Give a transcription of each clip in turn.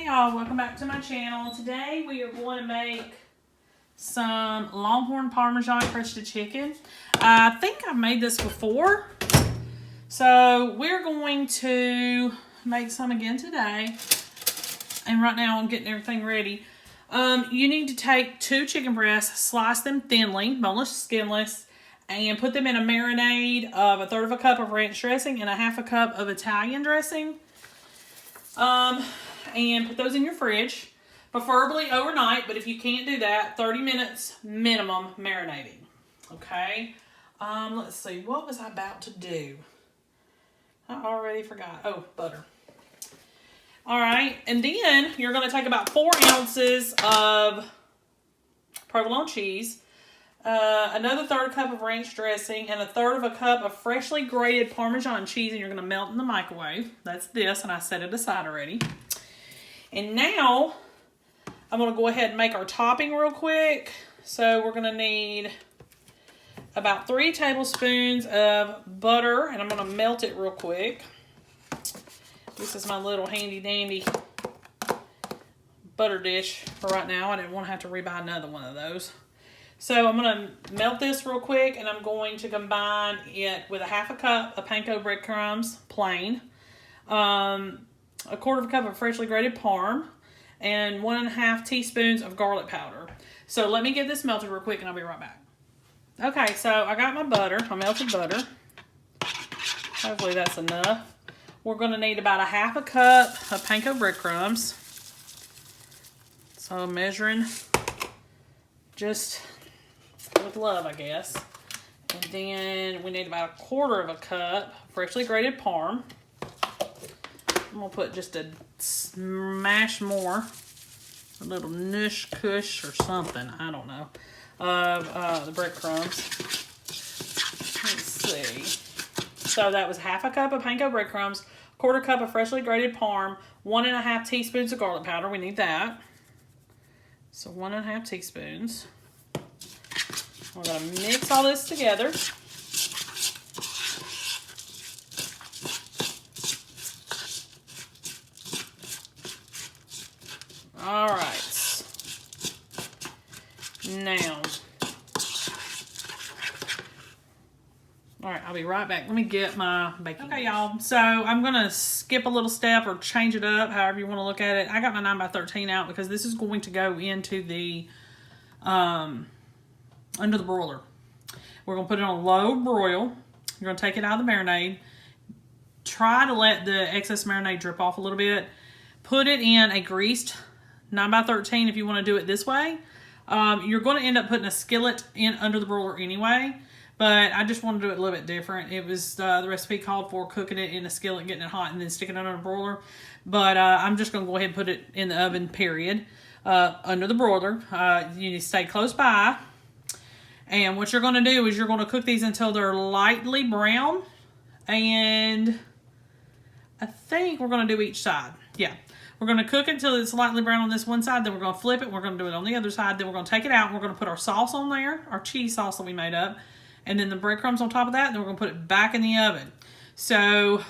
Hey y'all, welcome back to my channel. Today we are going to make some Longhorn Parmesan crusted chicken. I think I've made this before. So we're going to make some again today. And right now I'm getting everything ready. You need to take 2 chicken breasts, slice them thinly, boneless, skinless, and put them in a marinade of 1/3 cup of ranch dressing and 1/2 cup of Italian dressing. And put those in your fridge, preferably overnight, but if you can't do that, 30 minutes minimum marinating. Okay. Let's see, what was I about to do? I already forgot. Oh, butter. All right, and then you're going to take about 4 ounces of provolone cheese, another 1/3 cup of ranch dressing, and 1/3 cup of freshly grated Parmesan cheese, and you're going to melt in the microwave. That's this, and I set it aside already. And now I'm going to go ahead and make our topping real quick. So we're going to need about 3 tablespoons of butter, and I'm going to melt it real quick. This is my little handy dandy butter dish for right now. I didn't want to have to rebuy another one of those. So I'm going to melt this real quick, and I'm going to combine it with 1/2 cup of panko breadcrumbs, plain, 1/4 cup of freshly grated parm, and 1½ teaspoons of garlic powder. So let me get this melted real quick, and I'll be right back. Okay, so I got my butter, my melted butter. Hopefully that's enough. We're going to need about 1/2 cup of panko breadcrumbs. So I'm measuring just with love, I guess. And then we need about 1/4 cup freshly grated parm. I'm going to put just a smash more, a little nush kush or something, I don't know, of the breadcrumbs. Let's see. So that was 1/2 cup of panko breadcrumbs, 1/4 cup of freshly grated parm, 1½ teaspoons of garlic powder. We need that. So 1½ teaspoons. We're going to mix all this together. All right. Now. All right, I'll be right back. Let me get my baking. Okay, y'all. So I'm going to skip a little step or change it up, however you want to look at it. I got my 9x13 out because this is going to go into the, under the broiler. We're going to put it on a low broil. You're going to take it out of the marinade. Try to let the excess marinade drip off a little bit. Put it in a greased 9x13 if you want to do it this way. You're going to end up putting a skillet in under the broiler anyway, but I just want to do it a little bit different. It was the recipe called for cooking it in a skillet, getting it hot, and then sticking it under the broiler. But I'm just going to go ahead and put it in the oven, period, under the broiler. You need to stay close by. And what you're going to do is you're going to cook these until they're lightly brown. And I think we're going to do each side. Yeah. We're going to cook it until it's lightly brown on this one side. Then we're going to flip it. We're going to do it on the other side. Then we're going to take it out. And we're going to put our sauce on there, our cheese sauce that we made up. And then the breadcrumbs on top of that. Then we're going to put it back in the oven. So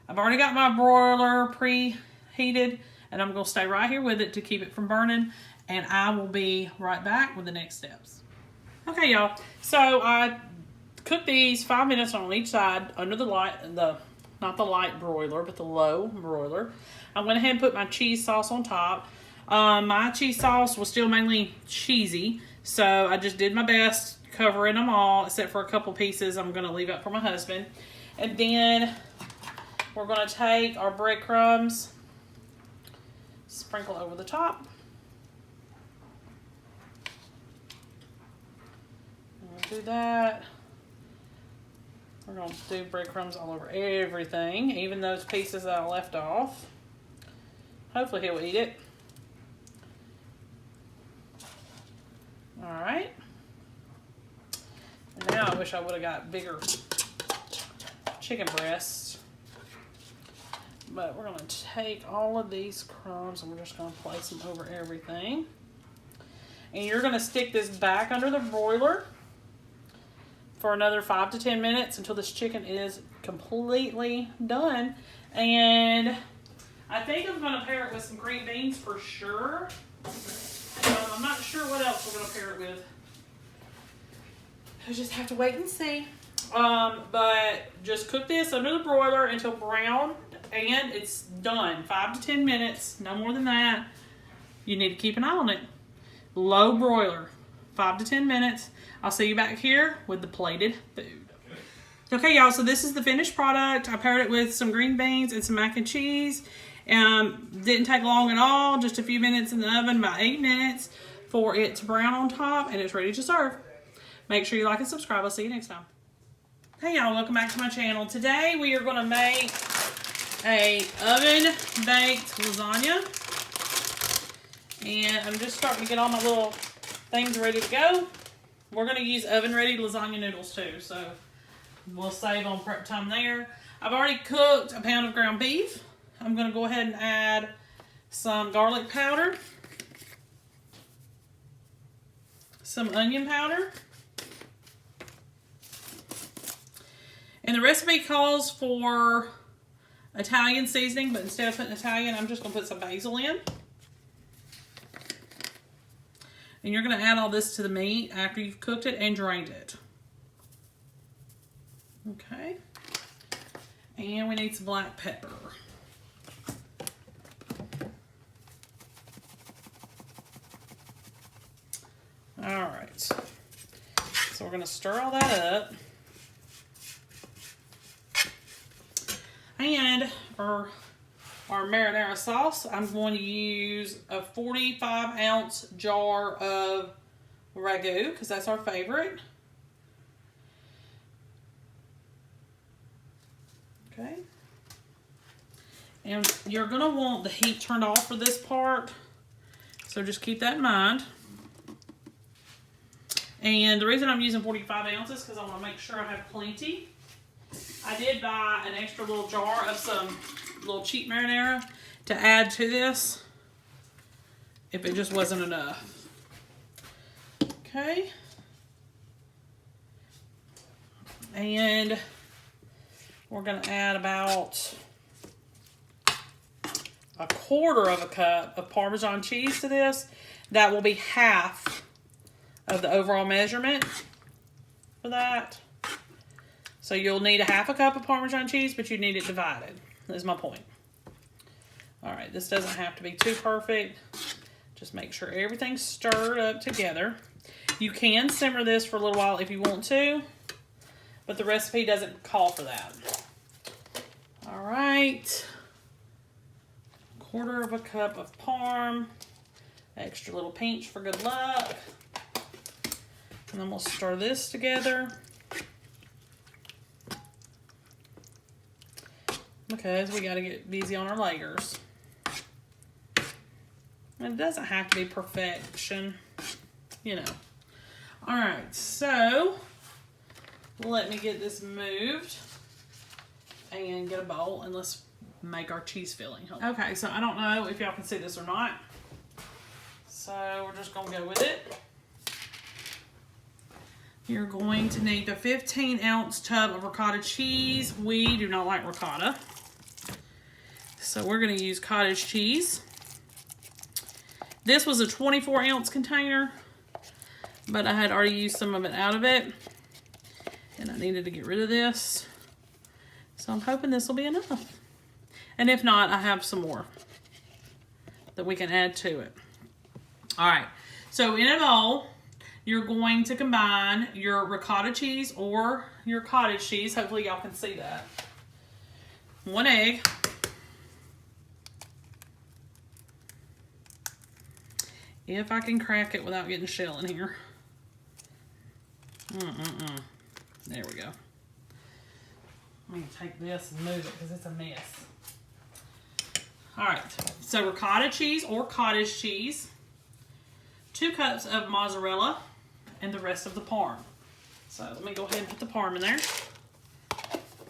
I've already got my broiler preheated. And I'm going to stay right here with it to keep it from burning. And I will be right back with the next steps. Okay, y'all. So I cooked these 5 minutes on each side under the light, not the light broiler, but the low broiler. I went ahead and put my cheese sauce on top. My cheese sauce was still mainly cheesy, so I just did my best covering them all, except for a couple pieces I'm going to leave out for my husband. And then we're going to take our breadcrumbs, sprinkle over the top. Do that. We're going to do breadcrumbs all over everything, even those pieces that I left off. Hopefully he'll eat it. All right. And now I wish I would have got bigger chicken breasts. But we're going to take all of these crumbs and we're just going to place them over everything. And you're going to stick this back under the broiler for another 5 to 10 minutes until this chicken is completely done. And I think I'm going to pair it with some green beans for sure. I'm not sure what else we're going to pair it with. I just have to wait and see. But just cook this under the broiler until brown, and it's done. 5 to 10 minutes, no more than that. You need to keep an eye on it. Low broiler, 5 to 10 minutes. I'll see you back here with the plated food. Okay, y'all, so this is the finished product. I paired it with some green beans and some mac and cheese. Didn't take long at all, just a few minutes in the oven, about 8 minutes for it to brown on top, and it's ready to serve. Make sure you like and subscribe. I'll see you next time. Hey y'all, welcome back to my channel. Today we are going to make a oven-baked lasagna. And I'm just starting to get all my little things ready to go. We're going to use oven-ready lasagna noodles too, so we'll save on prep time there. I've already cooked a pound of ground beef. I'm going to go ahead and add some garlic powder, some onion powder, and the recipe calls for Italian seasoning, but instead of putting Italian, I'm just going to put some basil in. And you're going to add all this to the meat after you've cooked it and drained it. Okay. And we need some black pepper. All right. So we're going to stir all that up. And for our marinara sauce, I'm going to use a 45-ounce jar of ragu, because that's our favorite. Okay. And you're going to want the heat turned off for this part, so just keep that in mind. And the reason I'm using 45 ounces is because I want to make sure I have plenty. I did buy an extra little jar of some little cheap marinara to add to this if it just wasn't enough. Okay. And we're going to add about a quarter of a cup of Parmesan cheese to this. That will be half of the overall measurement for that. So you'll need a half a cup of Parmesan cheese, but you need it divided, is my point. All right, this doesn't have to be too perfect. Just make sure everything's stirred up together. You can simmer this for a little while if you want to, but the recipe doesn't call for that. All right. Quarter of a cup of parm. Extra little pinch for good luck. And then we'll stir this together. Because we got to get busy on our layers. And it doesn't have to be perfection, you know. All right, so let me get this moved and get a bowl, and let's make our cheese filling. Okay, so I don't know if y'all can see this or not. So we're just gonna go with it. You're going to need a 15-ounce tub of ricotta cheese. We do not like ricotta, so we're going to use cottage cheese. This was a 24-ounce container, but I had already used some of it out of it, and I needed to get rid of this. So I'm hoping this will be enough. And if not, I have some more that we can add to it. All right, so in a bowl, you're going to combine your ricotta cheese or your cottage cheese. Hopefully y'all can see that. 1 egg. If I can crack it without getting shell in here. There we go. I'm going to take this and move it because it's a mess. All right, so ricotta cheese or cottage cheese. 2 cups of mozzarella. And the rest of the parm. So let me go ahead and put the parm in there.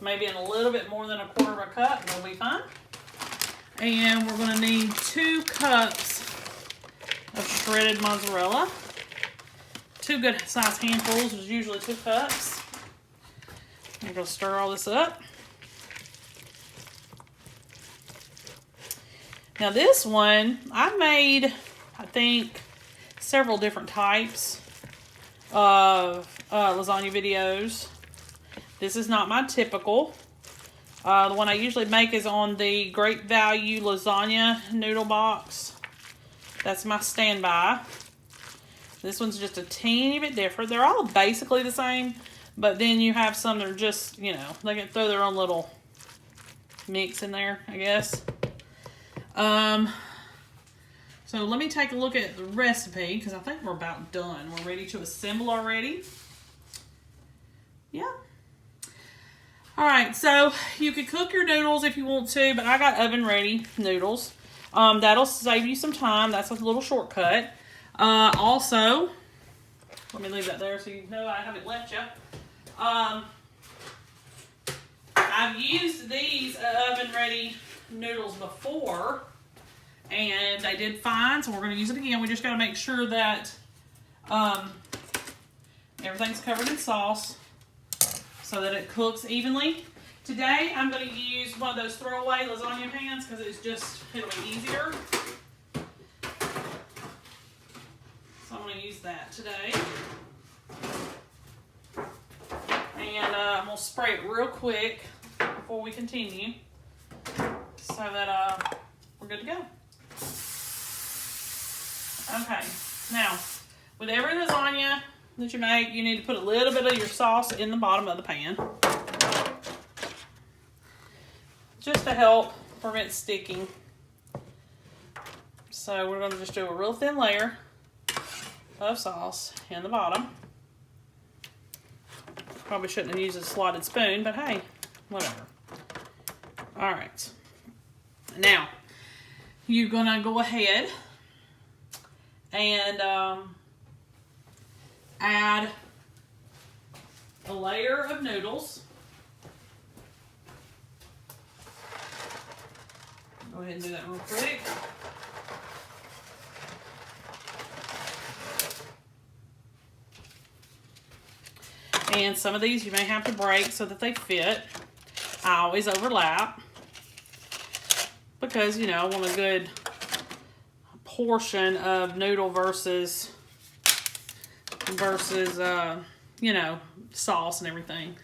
Maybe in a little bit more than a quarter of a cup, and it'll be fine. And we're going to need 2 cups of shredded mozzarella. 2 good sized handfuls is usually 2 cups. I'm going to stir all this up. Now this one, I made, I think, several different types of lasagna videos. This is not my typical. The one I usually make is on the Great Value Lasagna noodle box. That's my standby. This one's just a teeny bit different. They're all basically the same, but then you have some that are just, you know, they can throw their own little mix in there, I guess. So let me take a look at the recipe because I think we're about done. We're ready to assemble already. Yeah. All right, so you could cook your noodles if you want to, but I got oven ready noodles. That'll save you some time. That's a little shortcut. Also, let me leave that there so you know I haven't left you. I've used these oven ready noodles before and they did fine, so we're going to use it again. We just got to make sure that everything's covered in sauce so that it cooks evenly. Today I'm going to use one of those throwaway lasagna pans because it'll be easier. So I'm going to use that today. And I'm going to spray it real quick before we continue so that we're good to go. Okay, now with every lasagna that you make, you need to put a little bit of your sauce in the bottom of the pan just to help prevent sticking. So we're going to just do a real thin layer of sauce in the bottom. Probably shouldn't have used a slotted spoon, but hey, whatever. All right. Now, you're going to go ahead and add a layer of noodles. Go ahead and do that real quick. And some of these you may have to break so that they fit. I always overlap because, you know, I want a good portion of noodle versus you know, sauce and everything.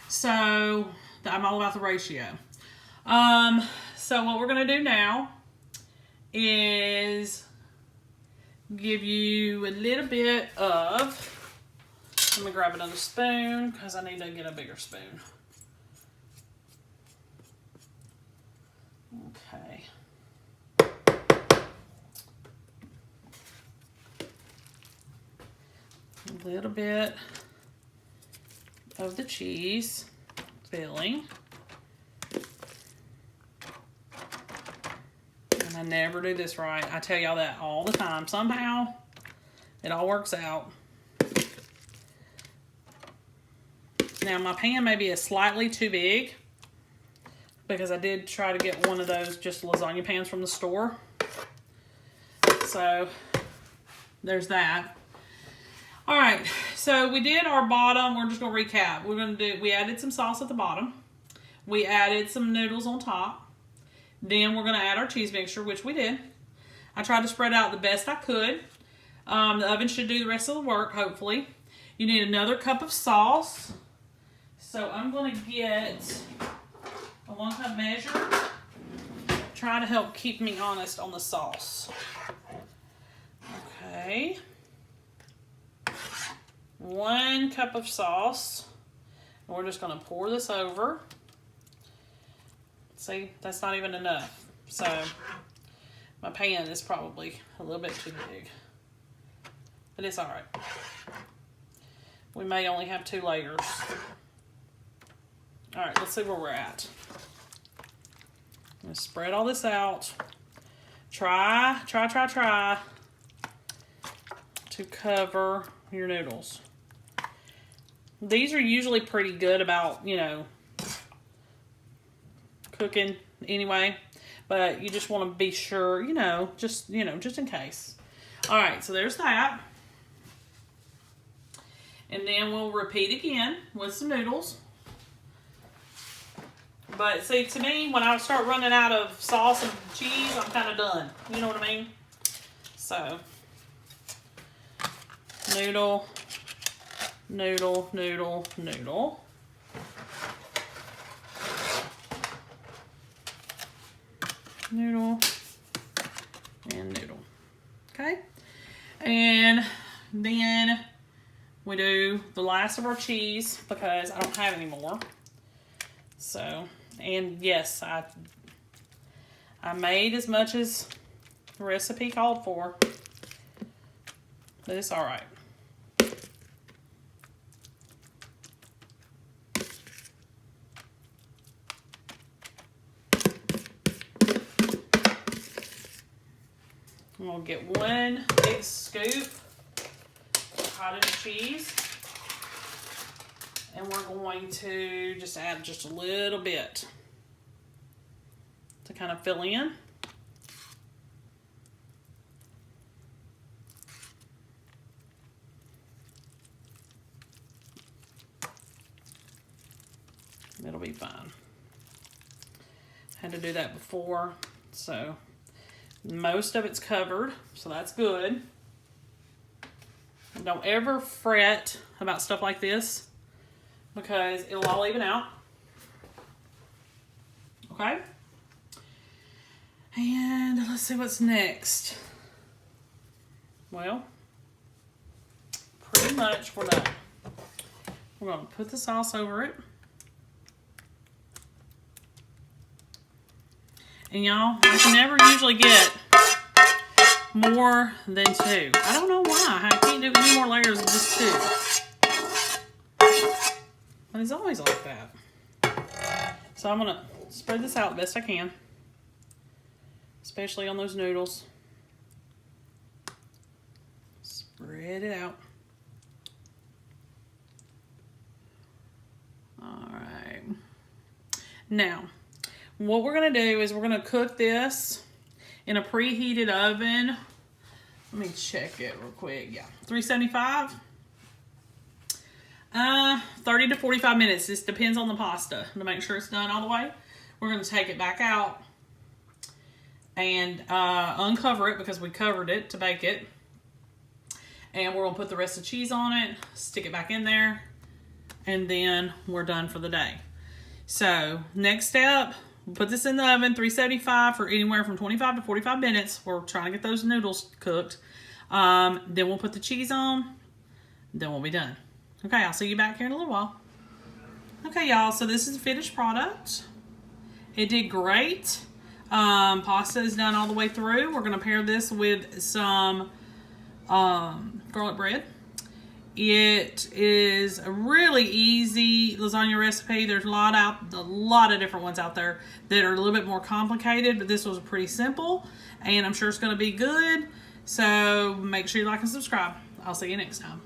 So I'm all about the ratio. So what we're going to do now is give you a little bit of, let me grab another spoon because I need to get a bigger spoon. Okay. A little bit of the cheese filling. And I never do this right. I tell y'all that all the time. Somehow it all works out. Now my pan maybe is slightly too big because I did try to get one of those just lasagna pans from the store. So there's that. All right, so we did our bottom. We're just gonna recap. We added some sauce at the bottom. We added some noodles on top. Then we're gonna add our cheese mixture, which we did. I tried to spread out the best I could. The oven should do the rest of the work, hopefully. You need another cup of sauce. So I'm gonna get a 1 cup measure. Try to help keep me honest on the sauce. Okay. 1 cup of sauce. And we're just going to pour this over. See, that's not even enough. So my pan is probably a little bit too big. But it's all right. We may only have 2 layers. All right, let's see where we're at. I'm going to spread all this out. Try to cover your noodles. These are usually pretty good about, you know, cooking anyway, but you just want to be sure, just in case. All right, so there's that. And then we'll repeat again with some noodles. But see, to me, when I start running out of sauce and cheese, I'm kind of done. You know what I mean? So, noodle, noodle, noodle, noodle. Noodle and noodle. Okay? And then we do the last of our cheese because I don't have any more. So, and yes, I made as much as the recipe called for, but it's all right. I'm gonna get one big scoop of cottage cheese, and we're going to just add just a little bit to kind of fill in. It'll be fine. Had to do that before, so most of it's covered, so that's good. Don't ever fret about stuff like this because it'll all even out. Okay? And let's see what's next. Well, pretty much we're done. We're going to put the sauce over it. And y'all, I can never usually get more than 2. I don't know why. I can't do any more layers than just 2. But it's always like that. So I'm going to spread this out the best I can. Especially on those noodles. Spread it out. Alright. Now, what we're going to do is we're going to cook this in a preheated oven. Let me check it real quick. Yeah, 375. 30 to 45 minutes. This depends on the pasta to make sure it's done all the way. We're going to take it back out and uncover it because we covered it to bake it. And we're going to put the rest of the cheese on it, stick it back in there, and then we're done for the day. So, next step, we'll put this in the oven, 375 for anywhere from 25 to 45 minutes. We're trying to get those noodles cooked. Then we'll put the cheese on. Then we'll be done. Okay, I'll see you back here in a little while. Okay, y'all, so this is the finished product. It did great. Pasta is done all the way through. We're going to pair this with some garlic bread. It is a really easy lasagna recipe. There's a lot of different ones out there that are a little bit more complicated, but this was pretty simple, and I'm sure it's going to be good. So make sure you like and subscribe. I'll see you next time.